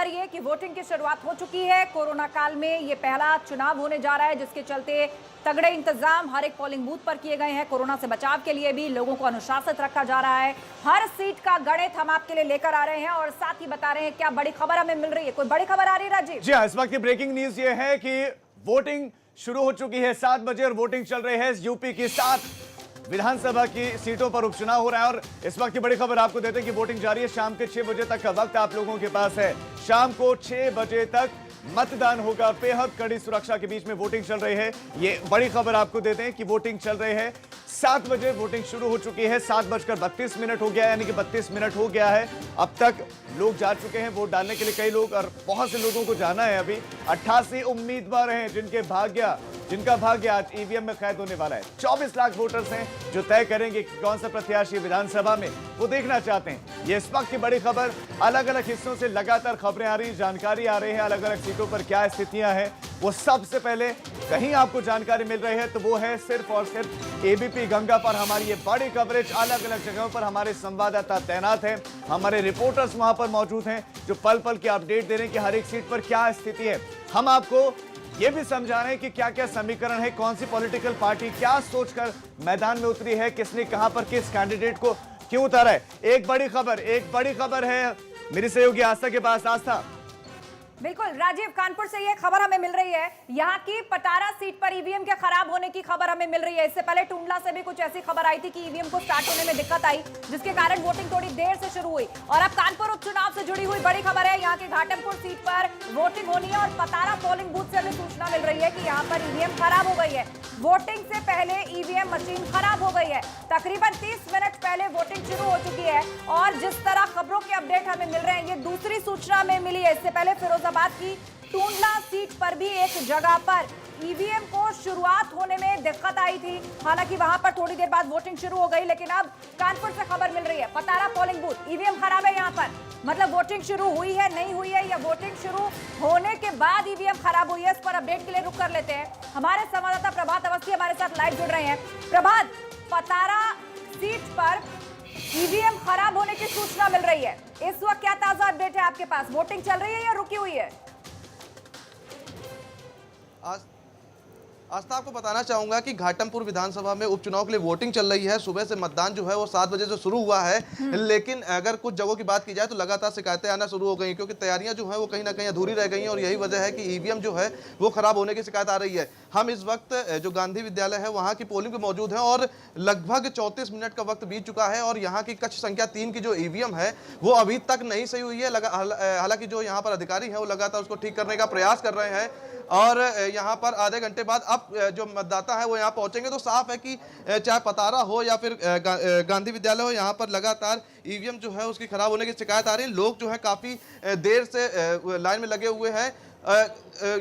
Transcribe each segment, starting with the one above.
खबर ये कि वोटिंग की शुरुआत हो चुकी है। कोरोना काल में ये पहला चुनाव होने जा रहा है, जिसके चलते तगड़े इंतजाम हर एक पोलिंग बूथ पर किए गए हैं। कोरोना से बचाव के लिए भी लोगों को अनुशासित रखा जा रहा है। हर सीट का गणित हम आपके लिए लेकर आ रहे हैं और साथ ही बता रहे हैं क्या बड़ी खबर हमें मिल रही है। कोई बड़ी खबर आ रही है राजीव? जी हाँ, इस वक्त की ब्रेकिंग न्यूज ये है कि वोटिंग शुरू हो चुकी है 7 बजे और वोटिंग चल रही है यूपी की 7 विधानसभा की सीटों पर उपचुनाव हो रहा है। और इस वक्त की बड़ी खबर आपको देते हैं कि वोटिंग जारी है। शाम के 6 बजे तक का वक्त आप लोगों के पास है। शाम को 6 बजे तक मतदान होगा। बेहद कड़ी सुरक्षा के बीच में वोटिंग चल रही है। ये बड़ी खबर आपको देते हैं कि वोटिंग चल रही है। 7 बजे वोटिंग शुरू हो चुकी है। 7:32 हो गया, यानी कि 32 मिनट हो गया है। अब तक लोग जा चुके हैं वोट डालने के लिए। कई लोग और बहुत से लोगों को जाना है। अभी 88 उम्मीदवार हैं जिनका भाग्य आज ईवीएम में कैद होने वाला है। 24 लाख वोटर्स हैं जो तय करेंगे कि कौन सा प्रत्याशी विधानसभा में वो देखना चाहते हैं। ये इस वक्त की बड़ी खबर। अलग अलग हिस्सों से लगातार खबरें आ रही, जानकारी आ रही है। अलग अलग सीटों पर क्या स्थितियां हैं वो सबसे पहले कहीं आपको जानकारी मिल रही है तो वो है सिर्फ और सिर्फ एबीपी गंगा पर। हमारी ये बड़ी कवरेज अलग अलग जगहों पर हमारे संवाददाता तैनात हैं, हमारे रिपोर्टर्स वहां पर मौजूद हैं जो पल पल की अपडेट दे रहे हैं कि हर एक सीट पर क्या स्थिति है। हम आपको ये भी समझा रहे हैं कि क्या क्या समीकरण है, कौन सी पॉलिटिकल पार्टी क्या सोचकर मैदान में उतरी है, किसने कहां पर किस कैंडिडेट को क्यों उतारा है। एक बड़ी खबर है मेरी सहयोगी आस्था के पास। आस्था। बिल्कुल राजीव, कानपुर से ये खबर हमें मिल रही है। यहाँ की पटारा सीट पर ईवीएम के खराब होने की खबर हमें मिल रही है। इससे पहले टुंडला से भी कुछ ऐसी खबर आई थी कि ईवीएम को स्टार्ट होने में दिक्कत आई, जिसके कारण वोटिंग थोड़ी देर से शुरू हुई। और अब कानपुर उपचुनाव से जुड़ी हुई बड़ी खबर है। यहाँ की घाटमपुर सीट पर वोटिंग होनी है और पतारा पोलिंग बूथ से भी सूचना मिल रही है कि यहाँ पर ईवीएम खराब हो गई है। वोटिंग से पहले ईवीएम मशीन खराब हो गई है। तकरीबन 30 मिनट पहले वोटिंग शुरू हो चुकी है और जिस तरह खबरों के अपडेट हमें मिल रहे हैं, ये दूसरी सूचना हमें मिली है। इससे पहले फिरोजाबाद की टुंडला सीट पर भी एक जगह पर ईवीएम को शुरुआत होने में दिक्कत आई थी। हालांकि वहां पर थोड़ी देर बाद वोटिंग शुरू हो गई, लेकिन अब कानपुर से खबर मिल रही है पतारा पोलिंग बूथ ईवीएम खराब है। यहाँ पर मतलब वोटिंग शुरू हुई है, नहीं हुई है, या वोटिंग शुरू होने के बाद ईवीएम खराब हुई है, इस पर अपडेट के लिए रुक कर लेते हैं। हमारे संवाददाता प्रभात अवस्थी हमारे साथ लाइव जुड़ रहे हैं। प्रभात, पतारा सीट पर ईवीएम खराब होने की सूचना मिल रही है। इस वक्त क्या ताजा अपडेट है आपके पास? वोटिंग चल रही है या रुकी हुई है? आस्था, आपको बताना चाहूंगा कि घाटमपुर विधानसभा में उपचुनाव के लिए वोटिंग चल रही है। सुबह से मतदान जो है वो 7 बजे से शुरू हुआ है, लेकिन अगर कुछ जगहों की बात की जाए तो लगातार शिकायतें आना शुरू हो गई, क्योंकि तैयारियां जो है वो कहीं ना कहीं अधूरी रह गई हैं और यही वजह है कि ईवीएम जो है वो खराब होने की शिकायत आ रही है। हम इस वक्त जो गांधी विद्यालय है वहाँ की पोलिंग में मौजूद हैं और लगभग 34 मिनट का वक्त बीत चुका है और यहाँ की कक्ष संख्या 3 की जो ईवीएम है वो अभी तक नहीं सही हुई है। हालांकि जो यहाँ पर अधिकारी है वो लगातार उसको ठीक करने का प्रयास कर रहे हैं और यहाँ पर आधे घंटे बाद अब जो मतदाता है वो यहाँ पहुंचेंगे तो साफ है कि चाहे पतारा हो या फिर गांधी विद्यालय हो, यहाँ पर लगातार ईवीएम जो है उसकी खराब होने की शिकायत आ रही है। लोग जो है काफी देर से लाइन में लगे हुए हैं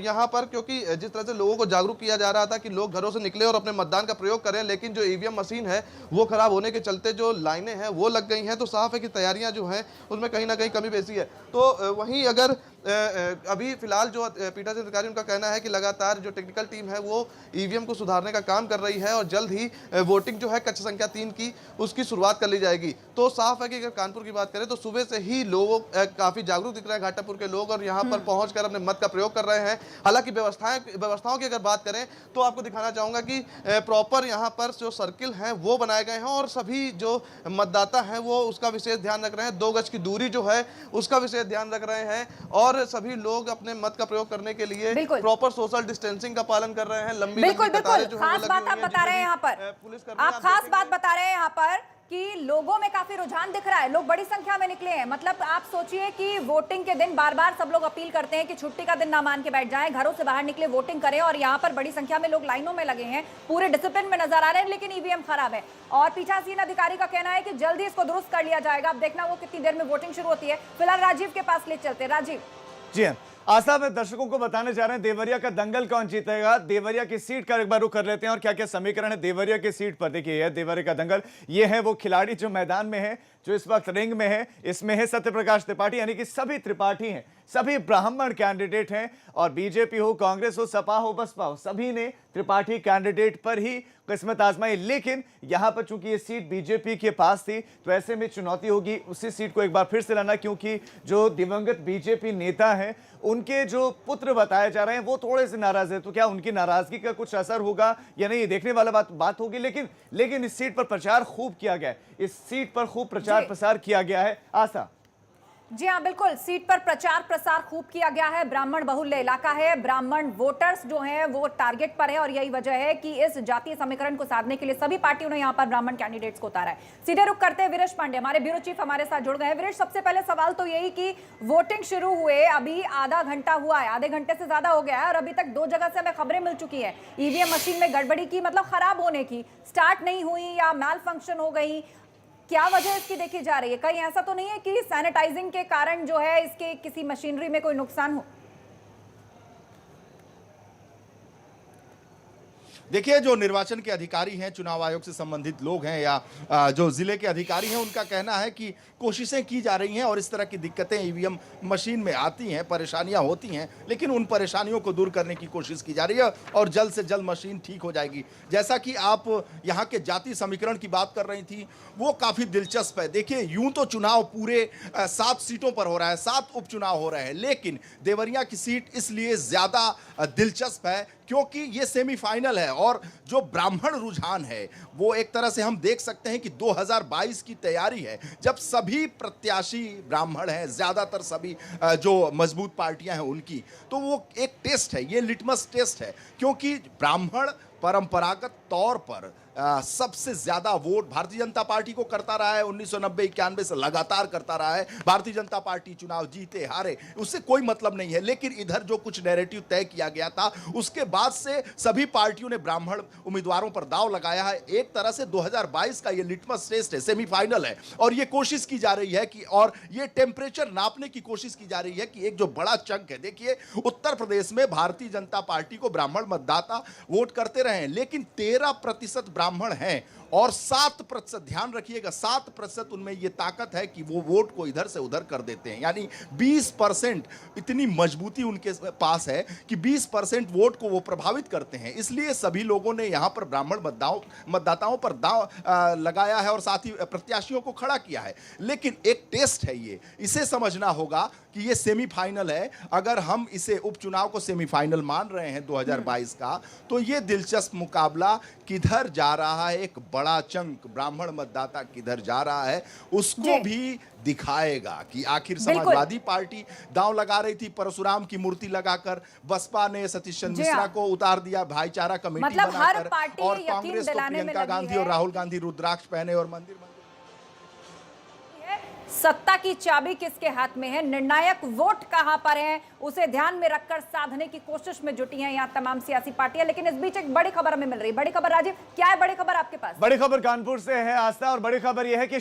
यहाँ पर, क्योंकि जिस तरह से लोगों को जागरूक किया जा रहा था कि लोग घरों से निकले और अपने मतदान का प्रयोग करें, लेकिन जो ईवीएम मशीन है वो खराब होने के चलते जो लाइनें हैं वो लग गई हैं, तो साफ है कि तैयारियां जो हैं उसमें कहीं ना कहीं कमी बेसी है। तो वहीं अगर अभी फिलहाल जो पीठासीन अधिकारी उनका कहना है कि लगातार जो टेक्निकल टीम है वो ईवीएम को सुधारने का काम कर रही है और जल्द ही वोटिंग जो है कक्ष संख्या 3 की उसकी शुरुआत कर ली जाएगी। तो साफ है कि अगर कानपुर की बात करें तो सुबह से ही लोग काफी जागरूक दिख रहे हैं घाटमपुर के लोग और यहाँ पर पहुंचकर अपने मत का प्रयोग कर रहे हैं। हालांकि व्यवस्थाओं की अगर बात करें तो आपको दिखाना चाहूंगा कि प्रॉपर यहाँ पर जो सर्किल हैं वो बनाए गए हैं और सभी जो मतदाता हैं वो उसका विशेष ध्यान रख रहे हैं। 2 गज की दूरी जो है उसका विशेष ध्यान रख रहे हैं और सभी लोग अपने मत का प्रयोग करने के लिए प्रॉपर सोशल डिस्टेंसिंग का पालन कर रहे हैं। लंबी कतारें जो खास बात आप बता रहे हैं यहाँ पर, आप खास बात बता रहे हैं यहाँ पर कि लोगों में काफी रुझान दिख रहा है, लोग बड़ी संख्या में निकले हैं। मतलब आप सोचिए कि वोटिंग के दिन बार बार सब लोग अपील करते हैं कि छुट्टी का दिन ना मान के बैठ जाएं, घरों से बाहर निकले वोटिंग करें, और यहाँ पर बड़ी संख्या में लोग लाइनों में लगे हैं, पूरे डिसिप्लिन में नजर आ रहे हैं, लेकिन ईवीएम खराब है। और पीठासीन अधिकारी का कहना है कि जल्दी इसको दुरुस्त कर लिया जाएगा। अब देखना वो कितनी देर में वोटिंग शुरू होती है। फिलहाल राजीव के पास ले चलते। राजीव जी हाँ, आशा में दर्शकों को बताने जा रहे हैं देवरिया का दंगल कौन जीतेगा। देवरिया की सीट का एक बार रुख कर लेते हैं और क्या क्या समीकरण है देवरिया की सीट पर। देखिए यह देवरिया का दंगल, ये है वो खिलाड़ी जो मैदान में है जो इस वक्त रिंग में है, इसमें है सत्य प्रकाश त्रिपाठी, यानी कि सभी त्रिपाठी हैं, सभी ब्राह्मण कैंडिडेट हैं, और बीजेपी हो, कांग्रेस हो, सपा हो, बसपा हो, सभी ने त्रिपाठी कैंडिडेट पर ही किस्मत आजमाई। लेकिन यहां पर चूंकि ये सीट बीजेपी के पास थी, तो ऐसे में चुनौती होगी उसी सीट को एक बार फिर से लाना, क्योंकि जो दिवंगत बीजेपी नेता हैं, उनके जो पुत्र बताए जा रहे हैं वो थोड़े से नाराज है। तो क्या उनकी नाराजगी का कुछ असर होगा या नहीं, ये देखने वाला बात होगी। लेकिन इस सीट पर प्रचार खूब किया गया है, इस सीट पर खूब प्रचार प्रसार किया गया है। आशा जी हाँ, बिल्कुल, सीट पर प्रचार प्रसार खूब किया गया है। ब्राह्मण बहुल्य इलाका है, ब्राह्मण वोटर्स जो हैं वो टारगेट पर है, और यही वजह है कि इस जातीय समीकरण को साधने के लिए सभी पार्टियों ने यहां पर ब्राह्मण कैंडिडेट्स को उतारा है। सीधे रुख करते हैं विरेश पांडे, हमारे ब्यूरो चीफ हमारे साथ जुड़ गए हैं। विरेश, सबसे पहले सवाल तो यही कि वोटिंग शुरू हुए अभी आधा घंटा हुआ है, आधे घंटे से ज्यादा हो गया है, और अभी तक 2 जगह से हमें खबरें मिल चुकी है ईवीएम मशीन में गड़बड़ी की, मतलब खराब होने की, स्टार्ट नहीं हुई या मैल फंक्शन हो गई। क्या वजह इसकी देखी जा रही है? कहीं ऐसा तो नहीं है कि सैनिटाइजिंग के कारण जो है इसके किसी मशीनरी में कोई नुकसान हो? देखिए, जो निर्वाचन के अधिकारी हैं, चुनाव आयोग से संबंधित लोग हैं या जो जिले के अधिकारी हैं, उनका कहना है कि कोशिशें की जा रही हैं और इस तरह की दिक्कतें ईवीएम मशीन में आती हैं, परेशानियां होती हैं, लेकिन उन परेशानियों को दूर करने की कोशिश की जा रही है और जल्द से जल्द मशीन ठीक हो जाएगी। जैसा कि आप यहाँ के जाति समीकरण की बात कर रही थी, वो काफ़ी दिलचस्प है। देखिए, यूं तो चुनाव पूरे 7 सीटों पर हो रहा है, 7 उपचुनाव हो रहे हैं, लेकिन देवरिया की सीट इसलिए ज़्यादा दिलचस्प है क्योंकि ये सेमीफाइनल है और जो ब्राह्मण रुझान है वो एक तरह से हम देख सकते हैं कि 2022 की तैयारी है, जब सभी प्रत्याशी ब्राह्मण हैं, ज़्यादातर सभी जो मजबूत पार्टियां हैं उनकी, तो वो एक टेस्ट है, ये लिटमस टेस्ट है, क्योंकि ब्राह्मण परंपरागत तौर पर सबसे ज्यादा वोट भारतीय जनता पार्टी को करता रहा है। 1990-91 से लगातार करता रहा है। भारतीय जनता पार्टी चुनाव जीते हारे उससे कोई मतलब नहीं है, लेकिन इधर जो कुछ नैरेटिव तय किया गया था उसके बाद से सभी पार्टियों ने ब्राह्मण उम्मीदवारों पर दाव लगाया है। एक तरह से 2022 का ये लिटमस टेस्ट है, सेमीफाइनल है, और ये कोशिश की जा रही है कि, और ये टेम्परेचर नापने की कोशिश की जा रही है कि एक जो बड़ा चंक है, देखिए उत्तर प्रदेश में भारतीय जनता पार्टी को ब्राह्मण मतदाता वोट करते रहे हैं, लेकिन 13% ब्राह्मण हैं और 7%, ध्यान रखिएगा, 7% उनमें यह ताकत है कि वो वोट को इधर से उधर कर देते हैं। यानी 20% इतनी मजबूती उनके पास है कि 20% वोट को वो प्रभावित करते हैं। इसलिए सभी लोगों ने यहां पर ब्राह्मण मतदाताओं पर दांव लगाया है और साथ ही प्रत्याशियों को खड़ा किया है। लेकिन एक टेस्ट है ये, इसे समझना होगा कि ये सेमीफाइनल है। अगर हम इसे उपचुनाव को सेमीफाइनल मान रहे हैं 2022 का, तो ये दिलचस्प मुकाबला किधर जा रहा है, एक बड़ा चंक ब्राह्मण मतदाता किधर जा रहा है, उसको भी दिखाएगा कि आखिर समाजवादी पार्टी दांव लगा रही थी परशुराम की मूर्ति लगाकर, बसपा ने सतीश चंद्र मिश्रा को उतार दिया भाईचारा कमेटी मतलब बनाकर, और यकीन कांग्रेस को दिलाने में प्रियंका गांधी और राहुल गांधी रुद्राक्ष पहने और मंदिर सत्ता की चाबी किसके हाथ में है, निर्णायक वोट कहां पर है, उसे ध्यान में रखकर साधने की कोशिश में जुटी हैं यहां तमाम सियासी पार्टियां। लेकिन इस बीच एक बड़ी खबर हमें मिल रही है। बड़ी खबर राजीव, क्या है बड़ी खबर आपके पास? बड़ी खबर कानपुर से है आस्था, और बड़ी खबर यह है कि